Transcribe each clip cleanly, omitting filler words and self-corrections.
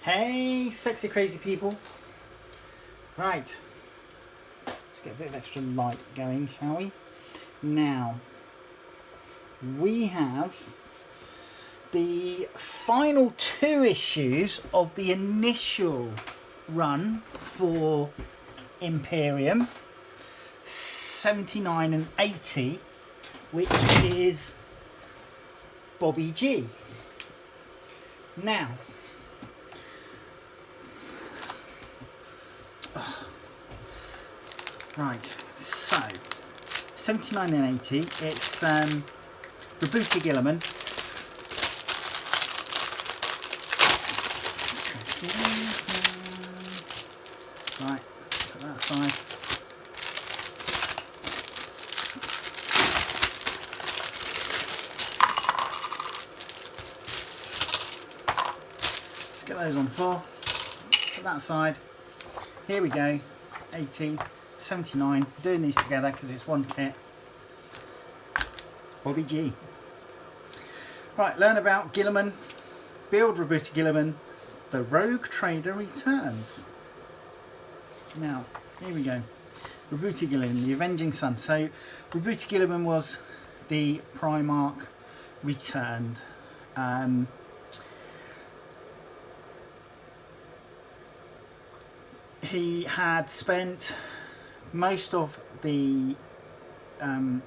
Hey, sexy crazy people. Right, let's get a bit of extra light going, shall we? Now, we have the final 2 issues of the initial run for Imperium, 79 and 80, which is Bobby G. Now, right, so 79 and 80, it's Roboute Guilliman. Right, put that aside. Let's get those on the floor. Put that aside. Here we go. 80, 79. Doing these together because it's one kit. Bobby G. Right, learn about Guilliman. Build Roboute Guilliman. The Rogue Trader returns. Now, here we go. Roboute Guilliman, the Avenging Sun. So, Roboute Guilliman was the Primarch returned. He had spent most of his time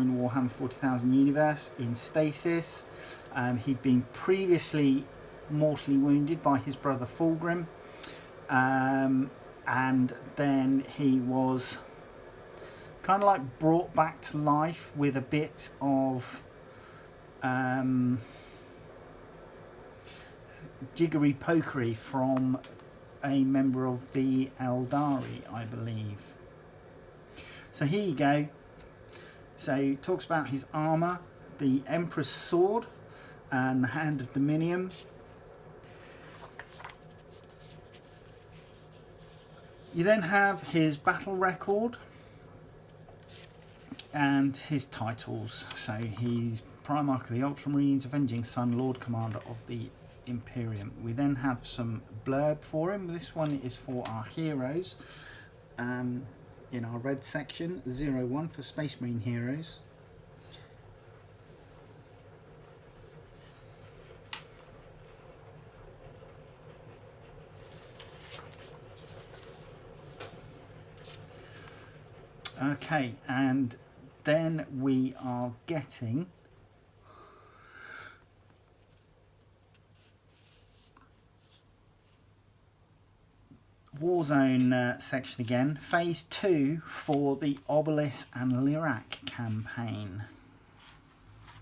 in Warhammer 40,000 universe in stasis. He'd been previously mortally wounded by his brother Fulgrim, and then he was kind of like brought back to life with a bit of jiggery pokery from a member of the Eldari, I believe. So here you go. So he talks about his armour, the Emperor's Sword and the Hand of Dominion. You then have his battle record and his titles. So he's Primarch of the Ultramarines, Avenging Sun, Lord Commander of the Imperium. We then have some blurb for him. This one is for our heroes. In our red section, 01 for Space Marine heroes. Okay, and then we are getting Warzone section again, phase 2 for the Obelisk and Lyrak campaign.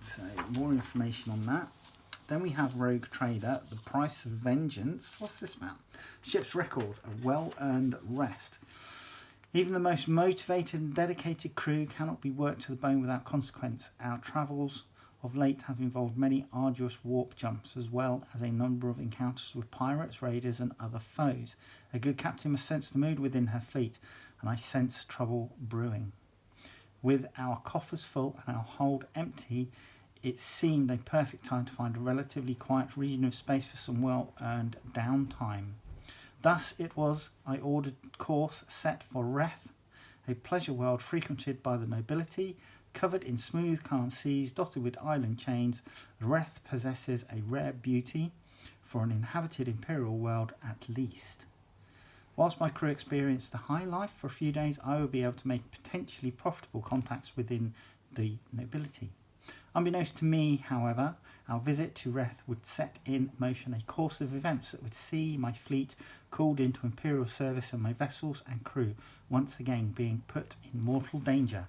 So more information on that. Then we have Rogue Trader, the Price of Vengeance. What's this about? Ship's record, a well-earned rest. Even the most motivated and dedicated crew cannot be worked to the bone without consequence. Our travels of late have involved many arduous warp jumps, as well as a number of encounters with pirates, raiders and other foes. A good captain must sense the mood within her fleet, and I sense trouble brewing. With our coffers full and our hold empty, it seemed a perfect time to find a relatively quiet region of space for some well-earned downtime. Thus it was I ordered course set for Reth, a pleasure world frequented by the nobility, covered in smooth, calm seas, dotted with island chains. Reth possesses a rare beauty for an inhabited imperial world at least. Whilst my crew experienced a high life for a few days, I will be able to make potentially profitable contacts within the nobility. Unbeknownst to me, however, our visit to Reth would set in motion a course of events that would see my fleet called into imperial service and my vessels and crew once again being put in mortal danger.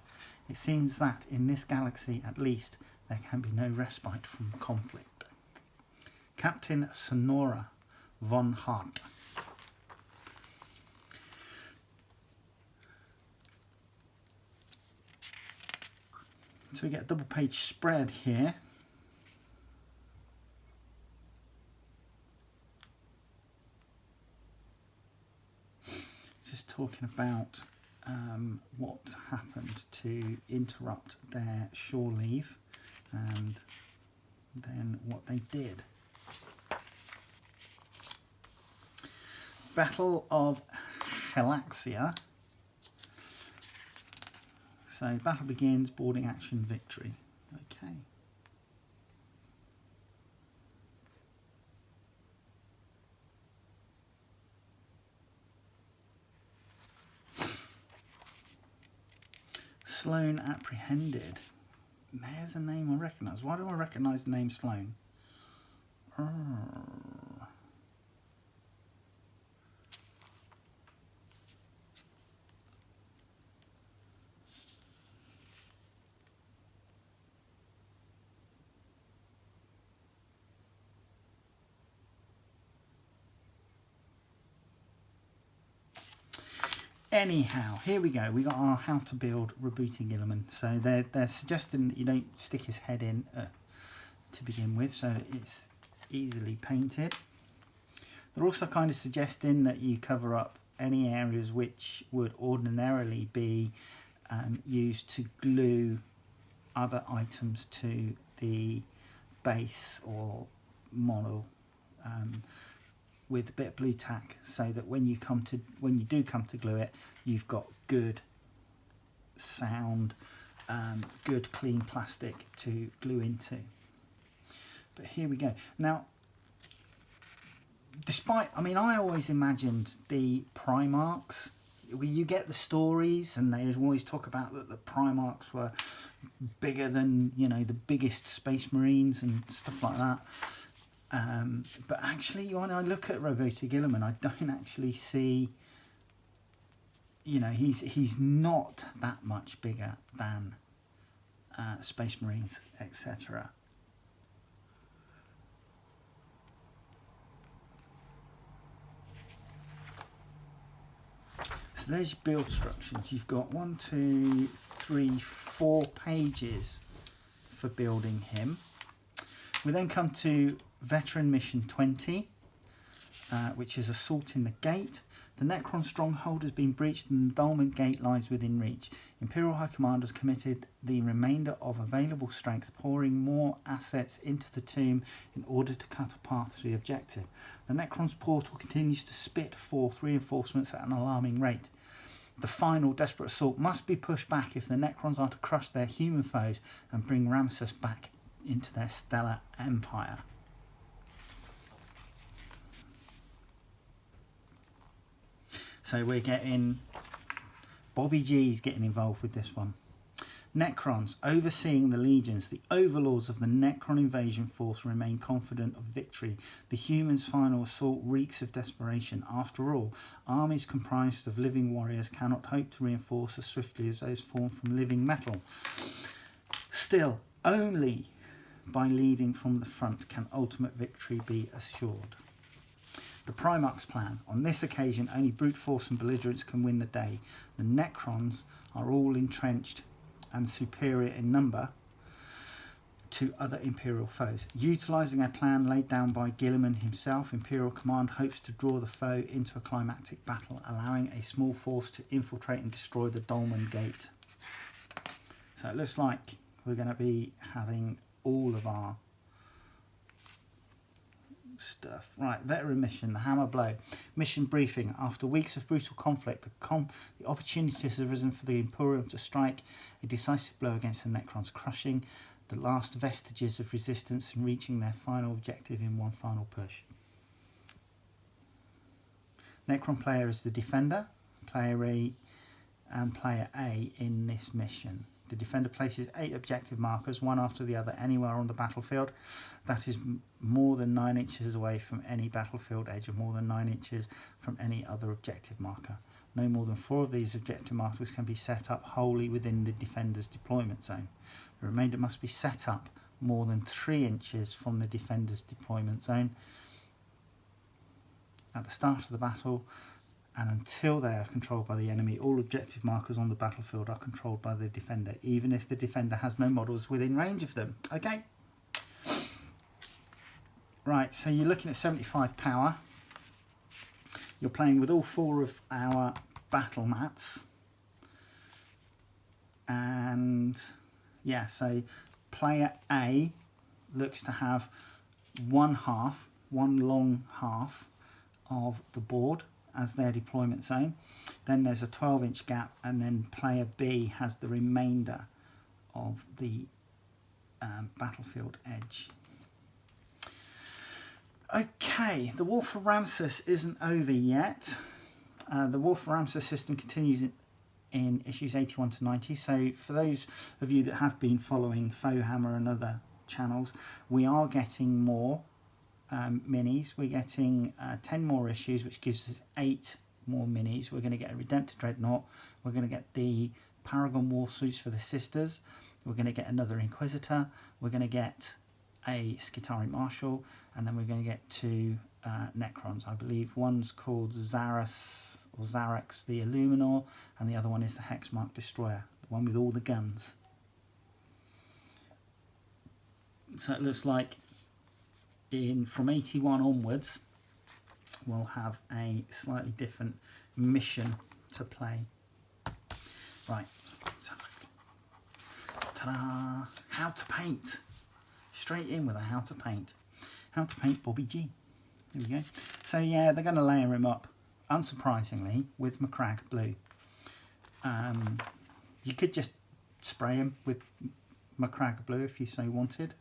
It seems that in this galaxy, at least, there can be no respite from conflict. Captain Sonora von Hart. So we get a double page spread here. Just talking about what happened to interrupt their shore leave and then what they did. Battle of Helaxia. So battle begins, boarding action, victory. Okay. Sloane apprehended. There's a name I recognise. Why do I recognise the name Sloane? Anyhow, here we go. We got our how to build Roboute Guilliman. So they're suggesting that you don't stick his head in to begin with, so it's easily painted. They're also kind of suggesting that you cover up any areas which would ordinarily be used to glue other items to the base or model. With a bit of blue tack, so that when you do come to glue it, you've got good sound, good clean plastic to glue into. But here we go. Now, I always imagined the Primarchs. You get the stories, and they always talk about that the Primarchs were bigger than the biggest Space Marines and stuff like that. But actually, when I look at Roboute Guilliman, I don't actually see, he's not that much bigger than Space Marines, etc. So there's your build instructions. You've got 1, 2, 3, 4 pages for building him. We then come to Veteran Mission 20, which is assaulting the gate. The Necron stronghold has been breached and the Dolmen Gate lies within reach. Imperial High Command has committed the remainder of available strength, pouring more assets into the tomb in order to cut a path to the objective. The Necron's portal continues to spit forth reinforcements at an alarming rate. The final desperate assault must be pushed back if the Necrons are to crush their human foes and bring Ramsus back into their stellar empire. So we're getting Bobby G's getting involved with this one. Necrons overseeing the legions, the overlords of the Necron invasion force remain confident of victory. The humans' final assault reeks of desperation. After all, armies comprised of living warriors cannot hope to reinforce as swiftly as those formed from living metal. Still, only by leading from the front can ultimate victory be assured. The Primarch's plan. On this occasion, only brute force and belligerence can win the day. The Necrons are all entrenched and superior in number to other Imperial foes. Utilising a plan laid down by Guilliman himself, Imperial Command hopes to draw the foe into a climactic battle, allowing a small force to infiltrate and destroy the Dolmen Gate. So it looks like we're going to be having all of our stuff. Right, veteran mission, the hammer blow. Mission briefing. After weeks of brutal conflict, the opportunity has arisen for the Imperium to strike a decisive blow against the Necrons, crushing the last vestiges of resistance and reaching their final objective in one final push. Necron player is the defender, player E and player A in this mission. The defender places 8 objective markers, one after the other, anywhere on the battlefield. That is more than 9 inches away from any battlefield edge and more than 9 inches from any other objective marker. No more than 4 of these objective markers can be set up wholly within the defender's deployment zone. The remainder must be set up more than 3 inches from the defender's deployment zone at the start of the battle, and until they are controlled by the enemy, all objective markers on the battlefield are controlled by the defender, even if the defender has no models within range of them. Okay. Right, so you're looking at 75 power. You're playing with all 4 of our battle mats. And yeah, so player A looks to have one long half of the board, as their deployment zone. Then there's a 12-inch gap, and then player B has the remainder of the battlefield edge. Okay, the War for Ramses isn't over yet. The War for Ramses system continues in issues 81 to 90. So for those of you that have been following Foehammer and other channels, we are getting more minis. We're getting 10 more issues, which gives us 8 more minis. We're going to get a Redemptor Dreadnought. We're going to get the Paragon War Suits for the Sisters. We're going to get another Inquisitor. We're going to get a Skitari Marshal, and then we're going to get 2 Necrons. I believe one's called Zarex the Illuminor, and the other one is the Hexmark Destroyer, the one with all the guns. So it looks like from 81 onwards, we'll have a slightly different mission to play. Right, let's have a look. Ta-da! How to paint. Straight in with a how to paint. How to paint Bobby G. There we go. So yeah, they're going to layer him up, unsurprisingly, with Macragge Blue. You could just spray him with Macragge Blue if you so wanted.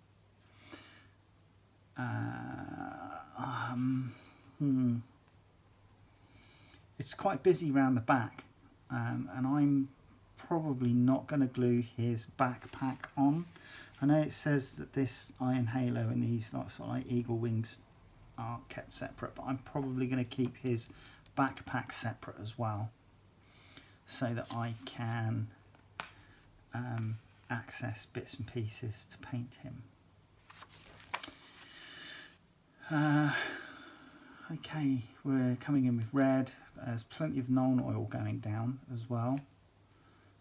It's quite busy around the back, and I'm probably not going to glue his backpack on. I know it says that this Iron Halo and these sort of like eagle wings are kept separate, but I'm probably going to keep his backpack separate as well, so that I can access bits and pieces to paint him. Okay, we're coming in with red. There's plenty of Nuln Oil going down as well.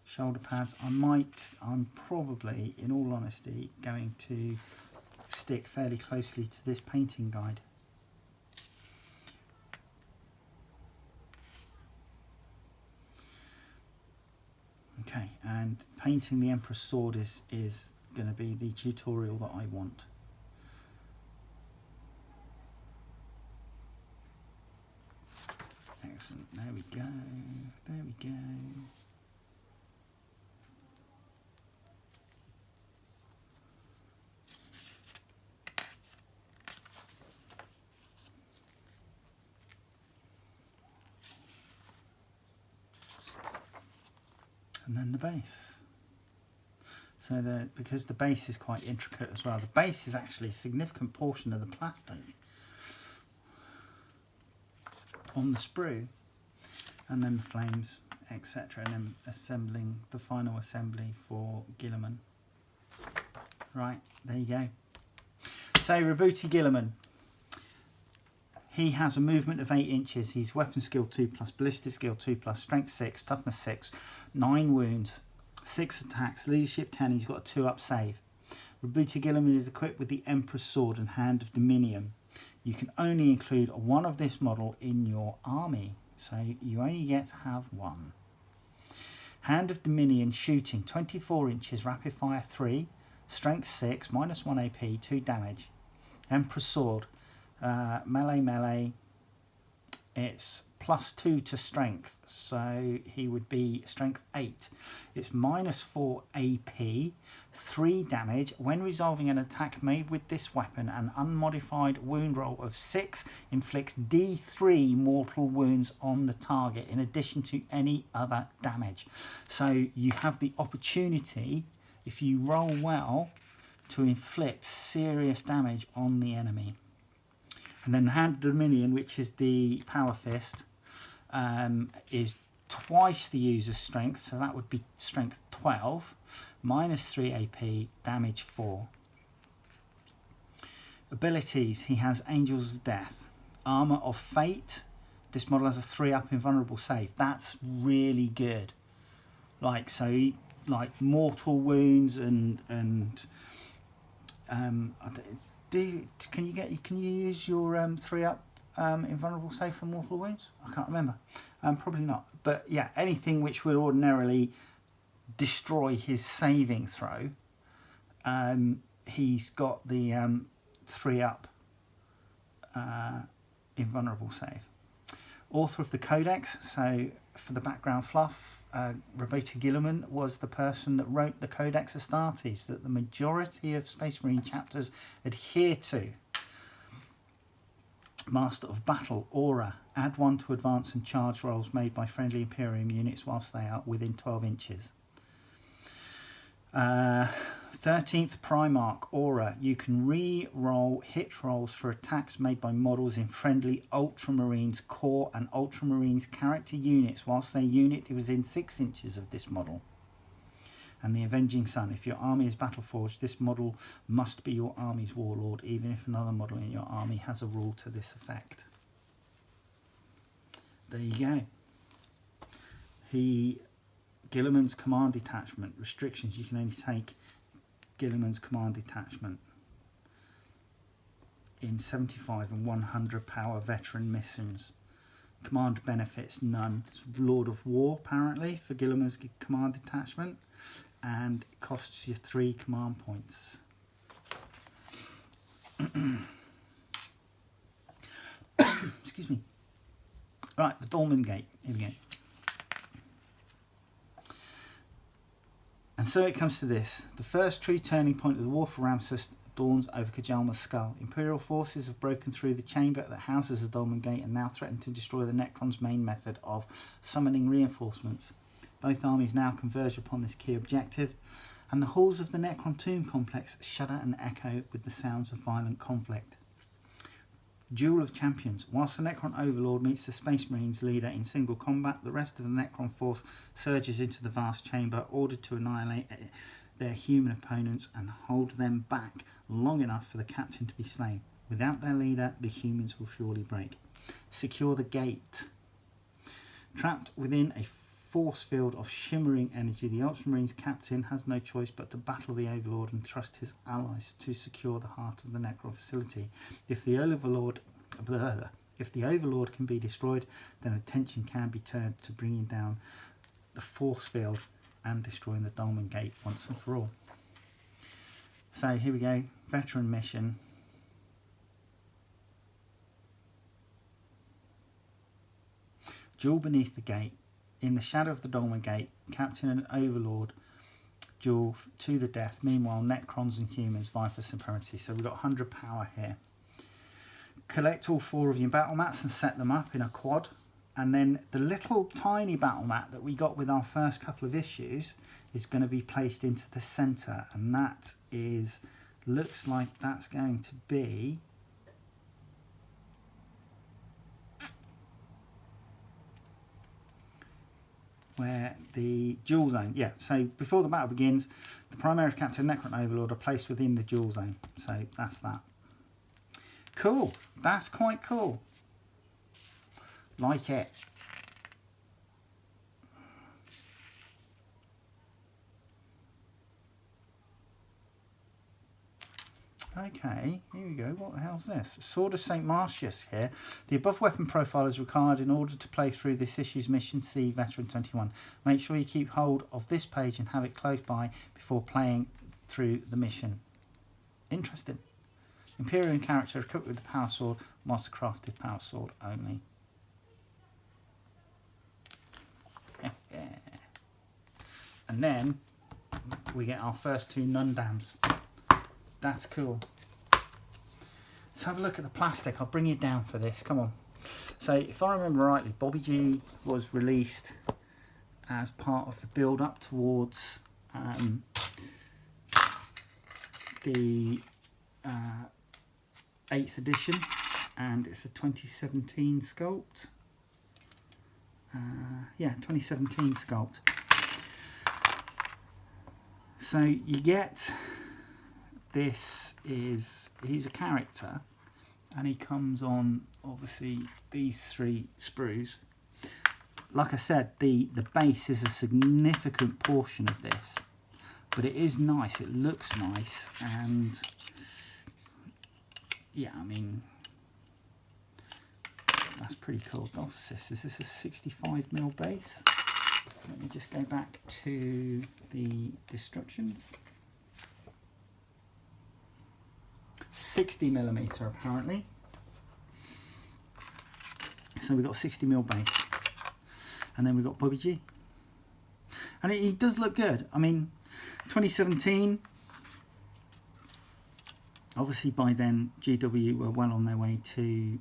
Shoulder pads. I'm probably, in all honesty, going to stick fairly closely to this painting guide. Okay, and painting the Emperor's Sword is going to be the tutorial that I want. Excellent, there we go, there we go. And then the base. So because the base is quite intricate as well, the base is actually a significant portion of the plastic on the sprue, and then the flames, etc., and then assembling the final assembly for Guilliman. Right, there you go. So Roboute Guilliman, he has a movement of 8 inches. He's weapon skill 2+, ballistic skill 2+, strength 6, toughness 6, 9 wounds, 6 attacks, leadership 10. He's got a 2-up save. Roboute Guilliman is equipped with the Emperor's Sword and Hand of Dominion. You can only include one of this model in your army, so you only get to have one. Hand of Dominion shooting 24 inches, rapid fire 3, strength 6, -1 AP, 2 damage. Emperor's Sword, melee, it's +2 to strength, so he would be strength 8. It's -4 AP, 3 damage. When resolving an attack made with this weapon, an unmodified wound roll of 6 inflicts D3 mortal wounds on the target, in addition to any other damage. So you have the opportunity, if you roll well, to inflict serious damage on the enemy. And then the Hand of Dominion, which is the Power Fist, is twice the user's strength, so that would be strength 12, -3 AP, damage 4. Abilities, he has Angels of Death, Armour of Fate. This model has a 3-up invulnerable save. That's really good. Like, so, like mortal wounds and can you use your 3-up invulnerable save for mortal wounds? I can't remember. Probably not. But yeah, anything which would ordinarily destroy his saving throw, he's got the 3-up invulnerable save. Author of the Codex, so for the background fluff, Roboute Guilliman was the person that wrote the Codex Astartes that the majority of Space Marine chapters adhere to. Master of Battle, Aura, add 1 to advance and charge rolls made by friendly Imperium units whilst they are within 12 inches. 13th Primarch, Aura, you can re-roll hit rolls for attacks made by models in friendly Ultramarines core and Ultramarines character units whilst their unit is within 6 inches of this model. And the Avenging Sun, if your army is Battleforged, this model must be your army's warlord, even if another model in your army has a rule to this effect. There you go. Guilliman's command detachment. Restrictions, you can only take Guilliman's command detachment in 75 and 100 power veteran missions. Command benefits, none. It's Lord of War, apparently, for Guilliman's command detachment. And it costs you 3 command points. Excuse me. Right, the Dolmen Gate. Here we go. And so it comes to this. The first true turning point of the war for Ramsus dawns over Kajalma's skull. Imperial forces have broken through the chamber that houses the Dolmen Gate and now threaten to destroy the Necron's main method of summoning reinforcements. Both armies now converge upon this key objective, and the halls of the Necron tomb complex shudder and echo with the sounds of violent conflict. Duel of Champions. Whilst the Necron Overlord meets the Space Marines leader in single combat, the rest of the Necron force surges into the vast chamber, ordered to annihilate their human opponents and hold them back long enough for the captain to be slain. Without their leader, the humans will surely break. Secure the gate. Trapped within a force field of shimmering energy, the Ultramarines captain has no choice but to battle the Overlord and trust his allies to secure the heart of the Necron facility. If the Overlord can be destroyed, then attention can be turned to bringing down the force field and destroying the Dolmen Gate once and for all. So here we go, veteran mission. Duel beneath the gate. In the shadow of the Dolmen Gate, Captain and Overlord duel to the death. Meanwhile, Necrons and humans vie for supremacy. So we've got 100 power here. Collect all 4 of your battle mats and set them up in a quad. And then the little tiny battle mat that we got with our first couple of issues is going to be placed into the centre. And that looks like that's going to be where the duel zone, so before the battle begins, the primary captain and Necron Overlord are placed within the duel zone. So that's that. Cool. That's quite cool. Like it. Okay, here we go. What the hell's this? Sword of St. Martius here. The above weapon profile is required in order to play through this issue's mission C, Veteran 21. Make sure you keep hold of this page and have it close by before playing through the mission. Interesting. Imperium character equipped with the power sword, mastercrafted power sword only. And then we get our first 2 Nundams. That's cool. Let's have a look at the plastic. I'll bring you down for this. Come on. So if I remember rightly, Bobby G was released as part of the build-up towards the 8th edition, and it's a 2017 sculpt. 2017 sculpt. So you get... he's a character, and he comes on obviously these 3 sprues. Like I said, the base is a significant portion of this, but it is nice, it looks nice, and yeah, I mean, that's pretty cool. What's this? Is this a 65mm base? Let me just go back to the instructions. 60mm apparently. So So we've got 60mm base. And then we've got Bobby G. And he does look good. I mean, 2017, obviously by then GW were well on their way to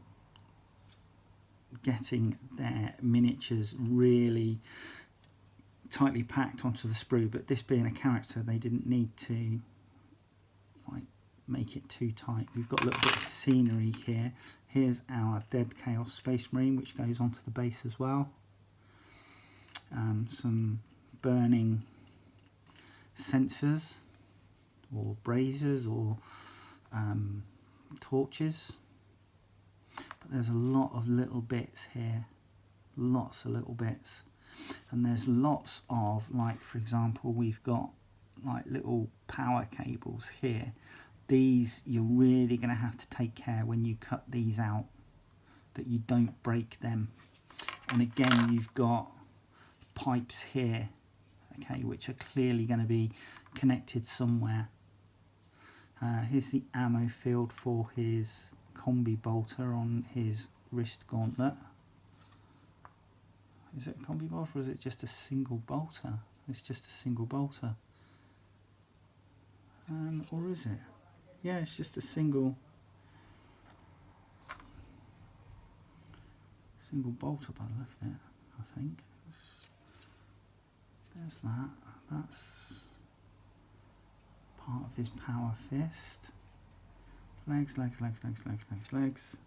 getting their miniatures really tightly packed onto the sprue, but this being a character, they didn't need to like make it too tight. We've got a little bit of scenery here. Here's our Dead Chaos Space Marine, which goes onto the base as well. Some burning sensors or braziers or torches, but there's a lot of little bits here, lots of little bits, and there's lots of, like, for example, we've got like little power cables here. These you're really going to have to take care when you cut these out that you don't break them. And again, you've got pipes here, okay, which are clearly going to be connected somewhere. Here's the ammo field for his combi bolter on his wrist gauntlet. Is it a combi bolter or is it just a single bolter? It's just a single bolter. Or is it? Yeah, it's just a single bolter by the look of it, I think. There's that. That's part of his power fist. Legs, legs, legs, legs, legs, legs, legs.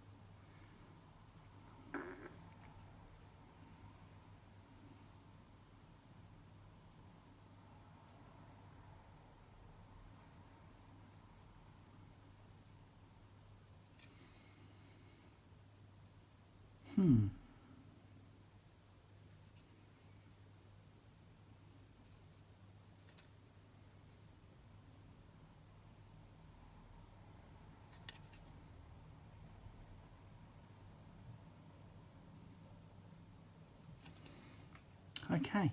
Okay,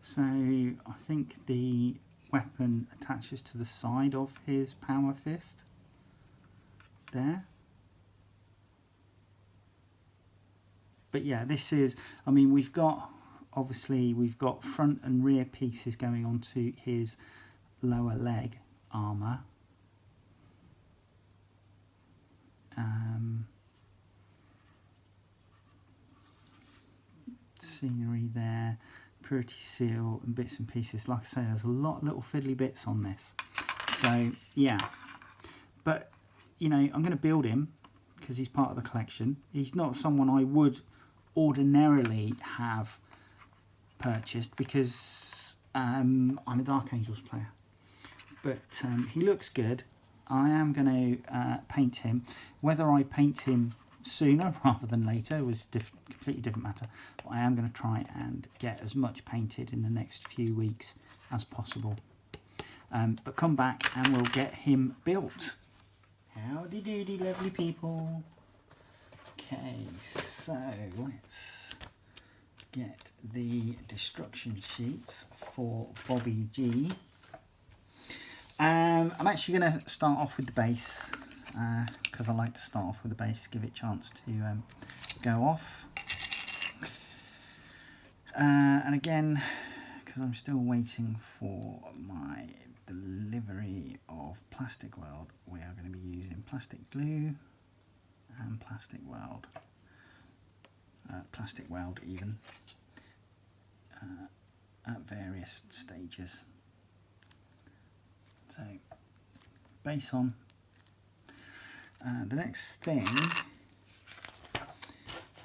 so I think the weapon attaches to the side of his power fist there. But yeah, this is, I mean, we've got front and rear pieces going onto his lower leg armour. Scenery there, purity seal and bits and pieces. Like I say, there's a lot of little fiddly bits on this. So yeah, but you know, I'm going to build him because he's part of the collection. He's not someone I would ordinarily have purchased because I'm a Dark Angels player, but he looks good. I am going to paint him. Whether I paint him sooner rather than later was completely different matter, but I am going to try and get as much painted in the next few weeks as possible. But come back and we'll get him built. Howdy doody, lovely people. Okay, so let's get the destruction sheets for Bobby G. I'm actually going to start off with the base because I like to start off with the base, give it a chance to go off. And again, because I'm still waiting for my delivery of Plastic Weld, we are going to be using plastic glue and plastic weld. Plastic weld even at various stages. So base on. The next thing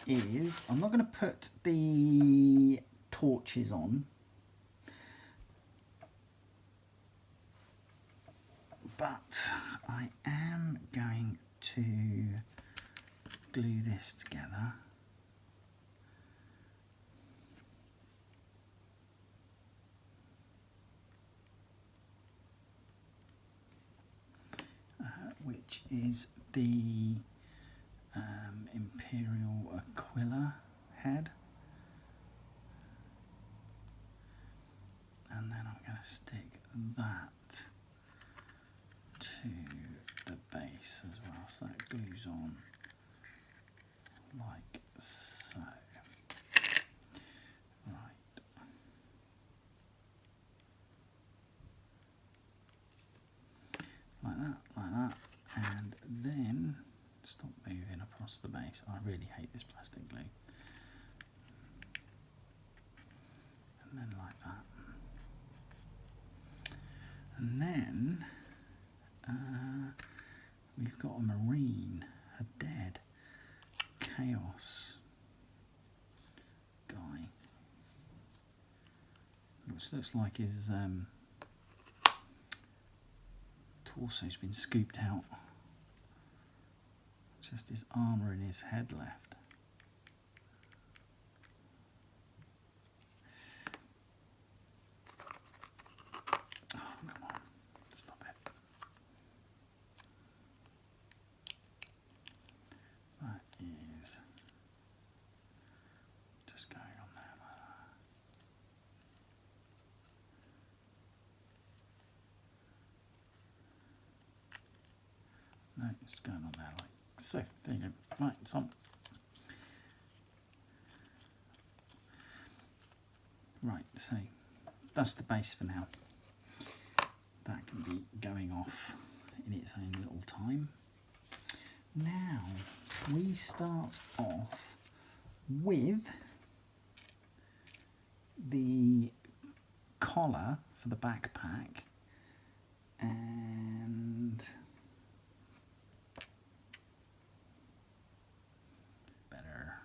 is I'm not going to put the torches on, but I am going to glue this together. Which is the Imperial Aquila head. And then I'm going to stick that to the base as well, so that glues on stop moving across the base. I really hate this plastic glue. And then like that. And then we've got a marine, a dead chaos guy. Which looks like his torso's been scooped out. Just his armour and his head left. Oh, come on. Stop it. That is just going on there like that. No, it's going on there like so. There you go. Right, it's on. Right, so that's the base for now. That can be going off in its own little time. Now we start off with the collar for the backpack and better.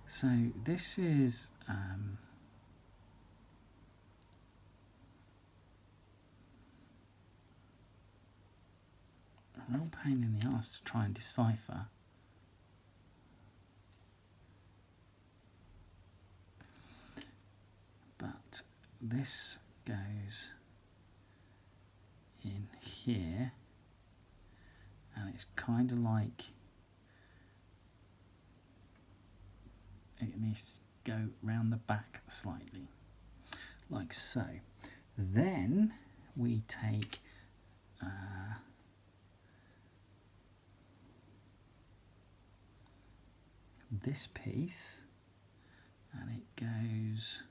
So this is a real pain in the arse to try and decipher. But this goes in here, and it's kind of like it needs to go round the back slightly, like so. Then we take this piece and it goes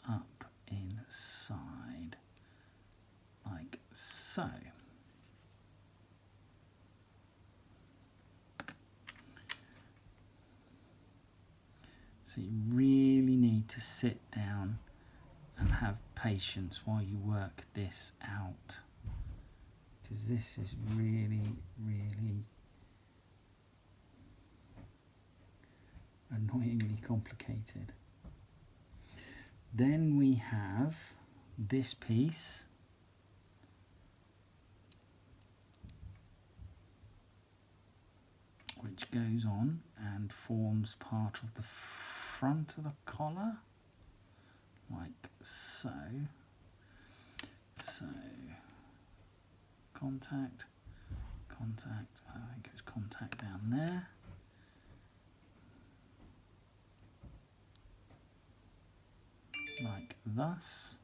up inside like so. So you really need to sit down and have patience while you work this out, because this is really, really annoyingly complicated. Then we have this piece, which goes on and forms part of the front of the collar, like so. So, contact, contact, I think it was contact down there. Like thus.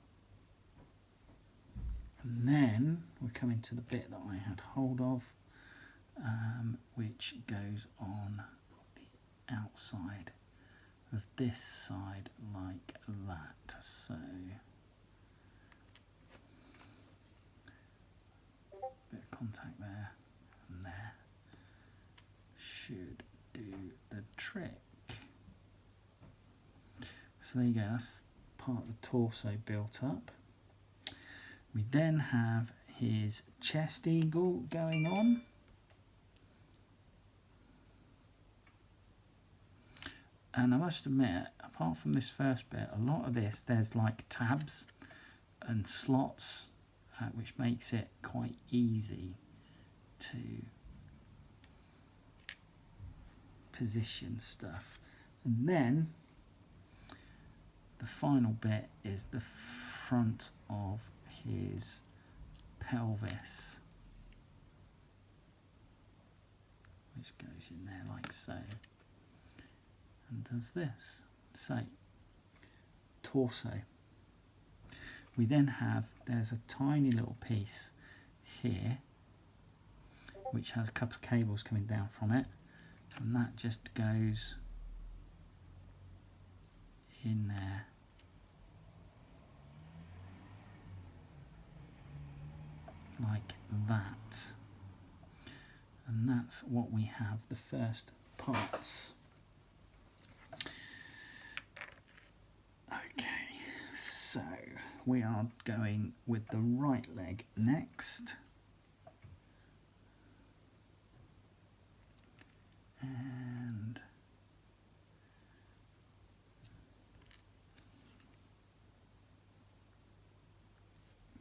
And then we're coming to the bit that I had hold of, which goes on the outside of this side like that. So bit of contact there and there should do the trick. So there you go, that's part of the torso built up. We then have his chest eagle going on. And I must admit, apart from this first bit, a lot of this, there's like tabs and slots, which makes it quite easy to position stuff. And then the final bit is the front of his pelvis, which goes in there like so, and does this. So, torso. We then have, there's a tiny little piece here, which has a couple of cables coming down from it, and that just goes in there. Like that. And that's what we have, the first parts. Okay, so we are going with the right leg next. And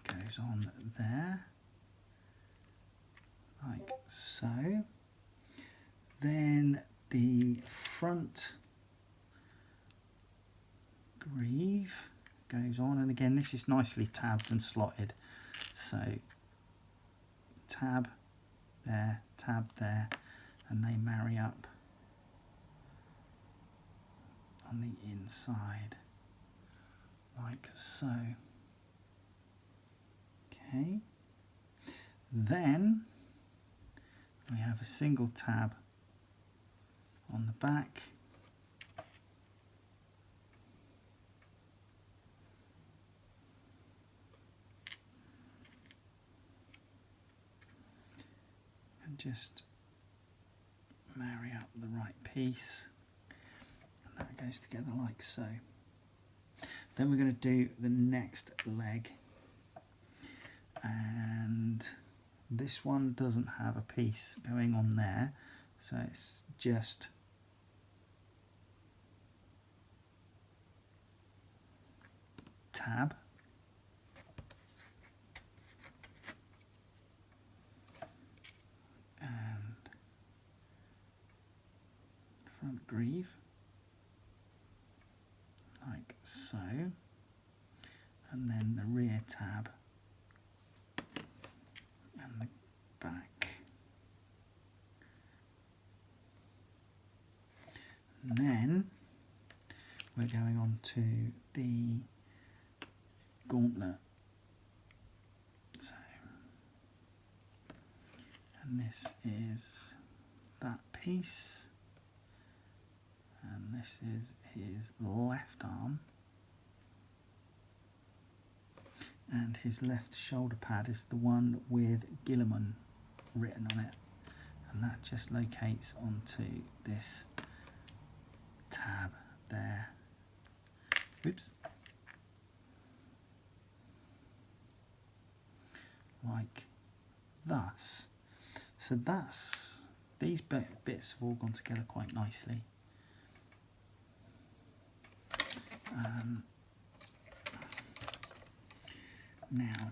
goes on there, like so. Then the front greave goes on, and again this is nicely tabbed and slotted, so tab there, and they marry up on the inside like so. Okay, then we have a single tab on the back, and just marry up the right piece, and that goes together like so. Then we're going to do the next leg, and this one doesn't have a piece going on there, so it's just tab, and front greave like so, and then the rear tab and the back. And then we're going on to the gauntlet. So, and this is that piece, and this is his left arm, and his left shoulder pad is the one with Guilliman written on it, and that just locates onto this tab there. Oops. Like thus. So that's, these bits have all gone together quite nicely. Now,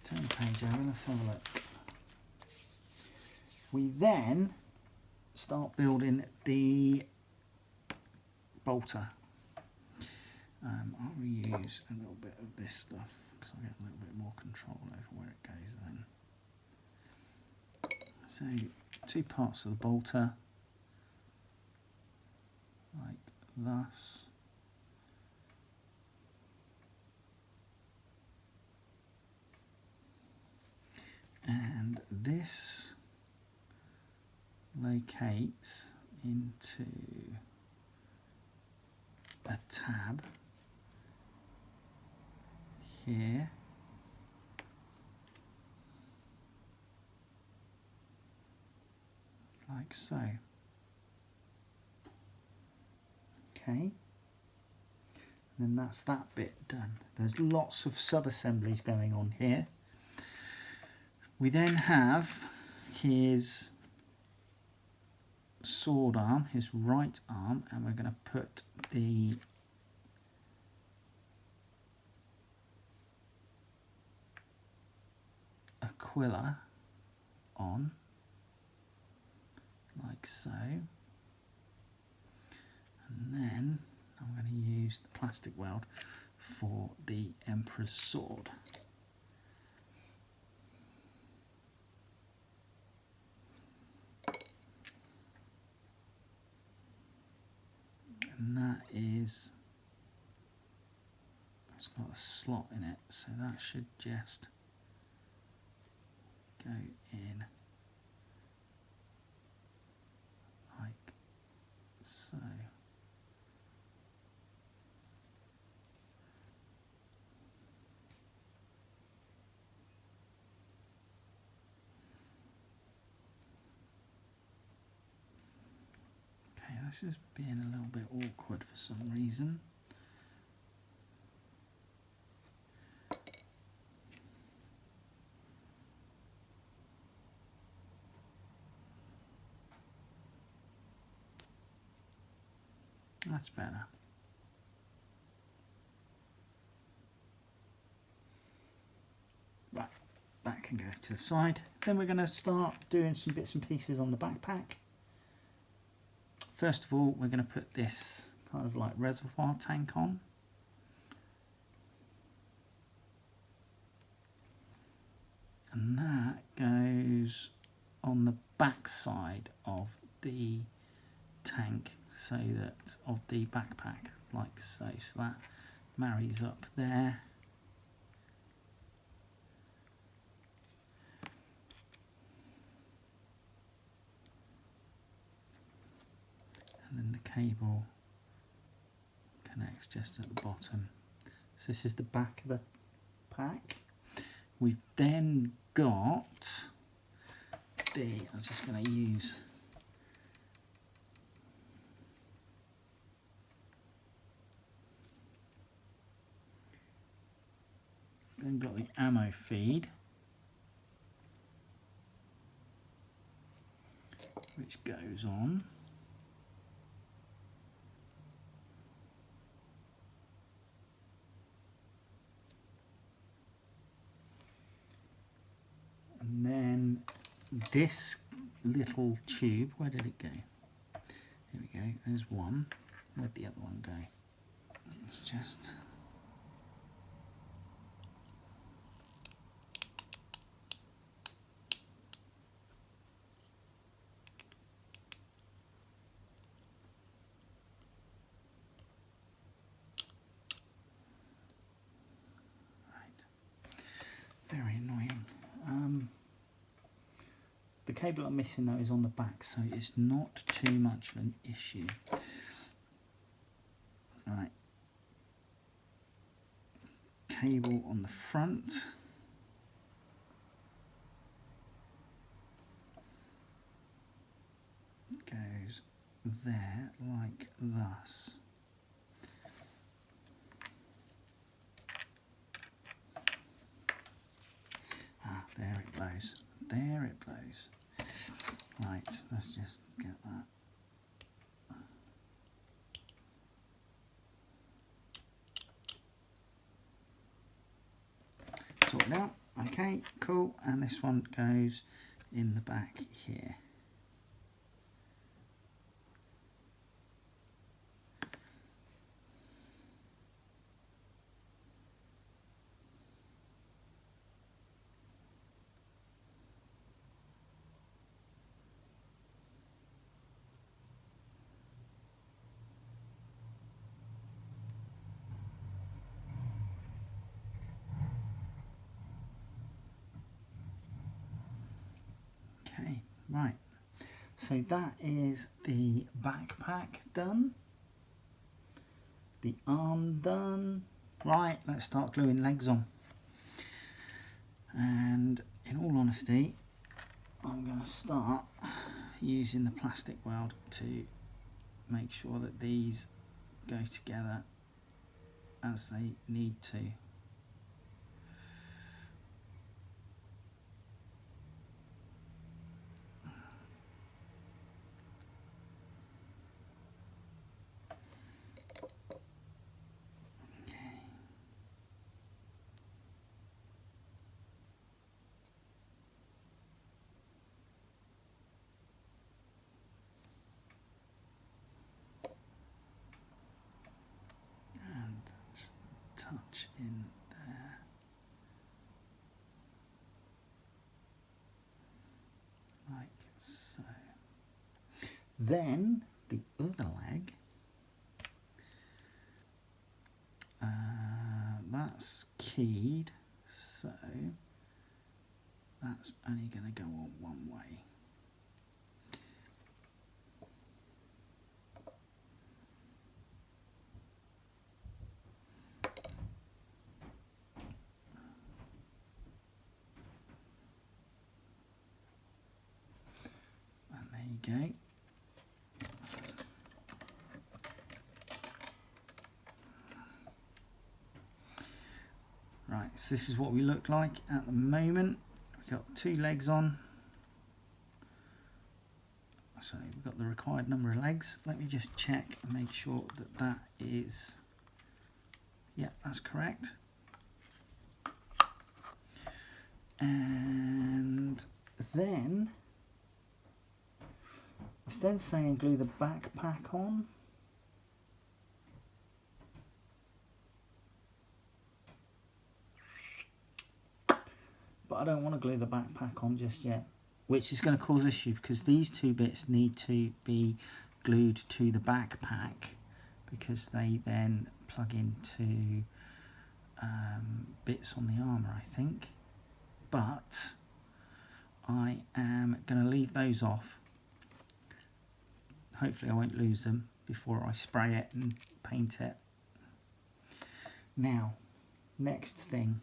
turn the page over, let's have a look. We then start building the bolter. I'll reuse a little bit of this stuff because I get a little bit more control over where it goes then. So, two parts of the bolter, like thus. And this locates into a tab here, like so. Okay, and then that's that bit done. There's lots of sub-assemblies going on here. We then have his sword arm, his right arm, and we're going to put the Aquila on, like so. And then I'm going to use the plastic weld for the Emperor's sword. And that is, it's got a slot in it, so that should just go in like so. Okay, this is being a little bit awkward for some reason. That's better. Right, that can go to the side. Then we're going to start doing some bits and pieces on the backpack. First of all, we're going to put this kind of like reservoir tank on. And that goes on the back side of the tank, so that of the backpack, like so. So that marries up there. And then the cable connects just at the bottom. So this is the back of the pack. We've then got I'm just going to use then got the ammo feed, which goes on. And then this little tube, where did it go? Here we go, there's one. Where'd the other one go? Let's just... Very annoying. The cable I'm missing though is on the back, so it's not too much of an issue. Right. Cable on the front. Goes there like thus. Ah, there it blows. There it blows. Right, let's just get that sorted out. Okay, cool. And this one goes in the back here. Okay, right, so that is the backpack done, the arm done. Right, let's start gluing legs on. And in all honesty, I'm going to start using the plastic weld to make sure that these go together as they need to. Touch in there. Like so. Then the other leg, that's keyed, so that's only going to go on one way. And there you go. Right, so this is what we look like at the moment. We've got 2 legs on. So we've got the required number of legs. Let me just check and make sure that that is, yeah, that's correct. And then it's then saying glue the backpack on. But I don't want to glue the backpack on just yet, which is going to cause issue because these 2 bits need to be glued to the backpack because they then plug into bits on the armour, I think. But I am going to leave those off. Hopefully I won't lose them before I spray it and paint it. Now, next thing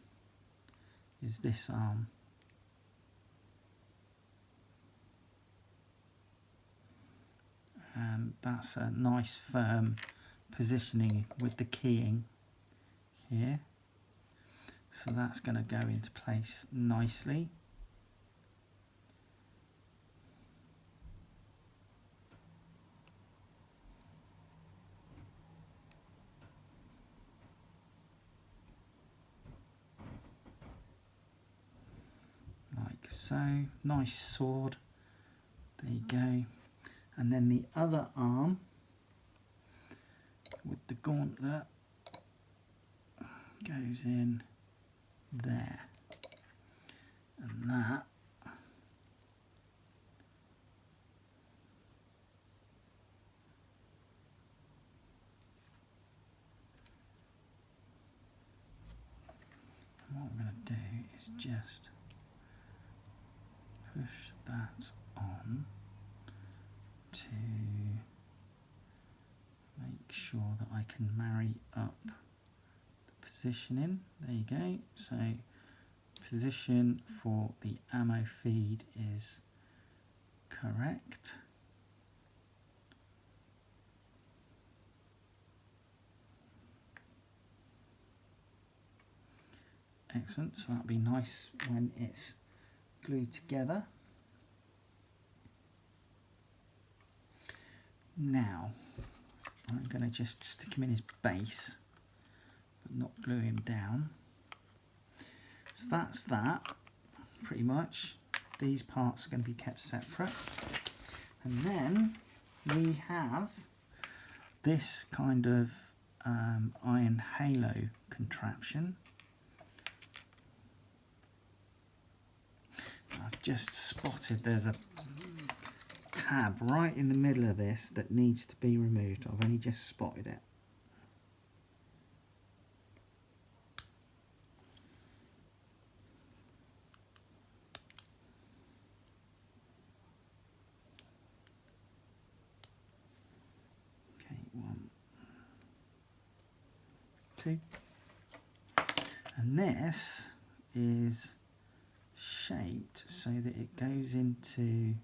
is this arm. And that's a nice firm positioning with the keying here. So that's going to go into place nicely. Like so. Nice sword. There you go. And then the other arm with the gauntlet goes in there. And that and what I'm going to do is just push that on to make sure that I can marry up the positioning. There you go. So position for the ammo feed is correct. Excellent. So that'll be nice when it's glued together. Now, I'm going to just stick him in his base, but not glue him down. So that's that, pretty much. These parts are going to be kept separate. And then we have this kind of iron halo contraption. I've just spotted there's a tab right in the middle of this that needs to be removed. I've only just spotted it. Okay, 1, 2. And this is shaped so that it goes into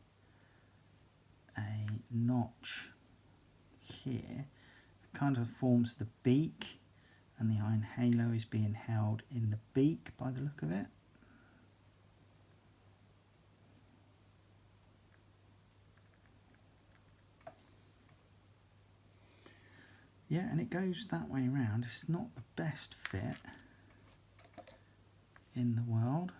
a notch here. It kind of forms the beak, and the iron halo is being held in the beak by the look of it. Yeah, and it goes that way around. It's not the best fit in the world.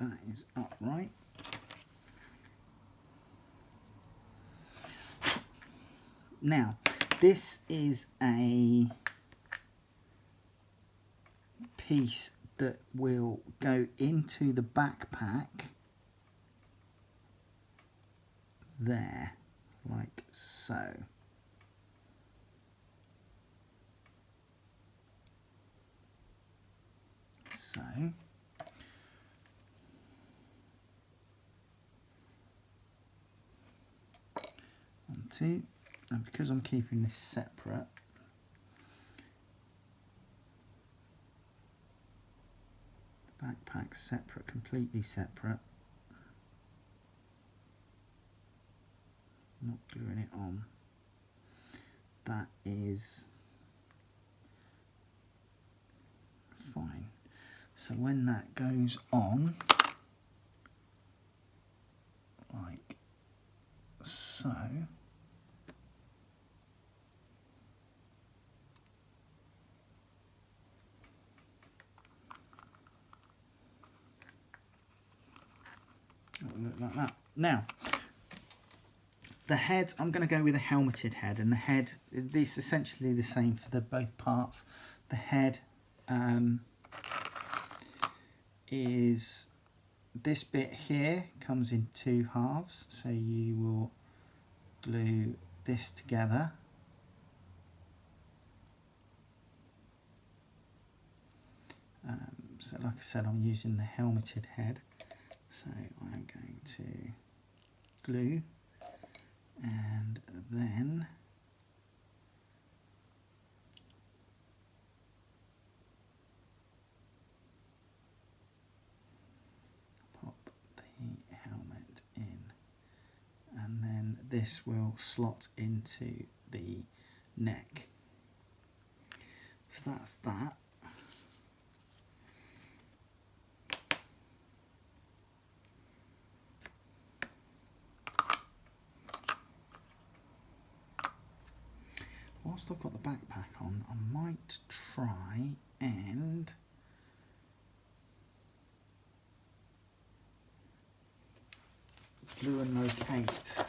that is upright. Now, this is a piece that will go into the backpack there, like so. So, onto, and because I'm keeping this separate, the backpack's separate, completely separate. Not gluing it on. That is fine. So when that goes on, like so, it'll look like that. Now, the head, I'm going to go with a helmeted head, and the head, this is essentially the same for the both parts. The head is this bit here, comes in 2 halves, so you will glue this together. So like I said, I'm using the helmeted head, so I'm going to glue, and then pop the helmet in, and then this will slot into the neck. So that's that. Whilst I've got the backpack on, I might try and glue and locate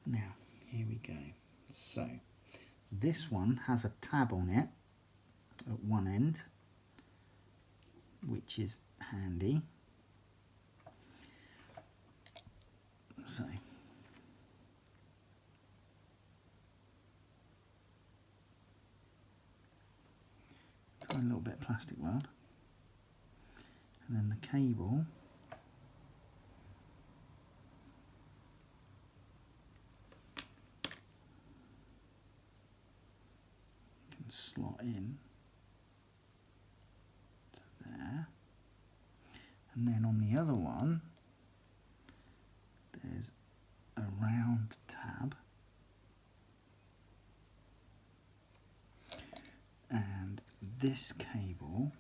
now. Here we go. So this one has a tab on it at one end, which is handy. So a little bit of plastic weld, and then the cable can slot in to there, and then on the other one there's a round tab, and this cable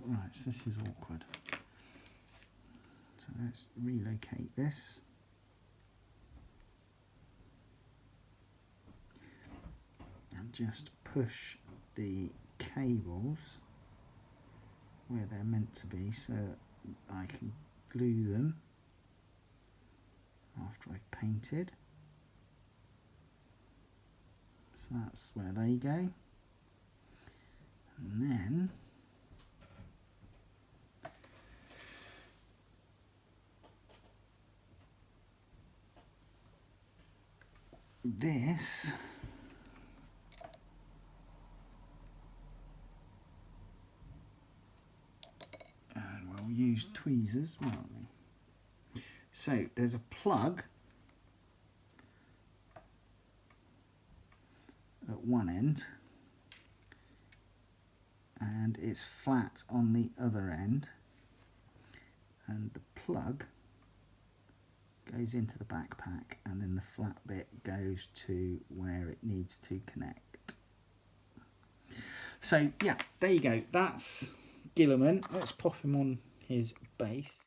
right, so this is awkward, so let's relocate this. And just push the cables where they're meant to be, so I can glue them after I've painted. So that's where they go. And then this use tweezers, won't we? So there's a plug at one end and it's flat on the other end, and the plug goes into the backpack and then the flat bit goes to where it needs to connect. So yeah, there you go. That's Guilliman. Let's pop him on his base.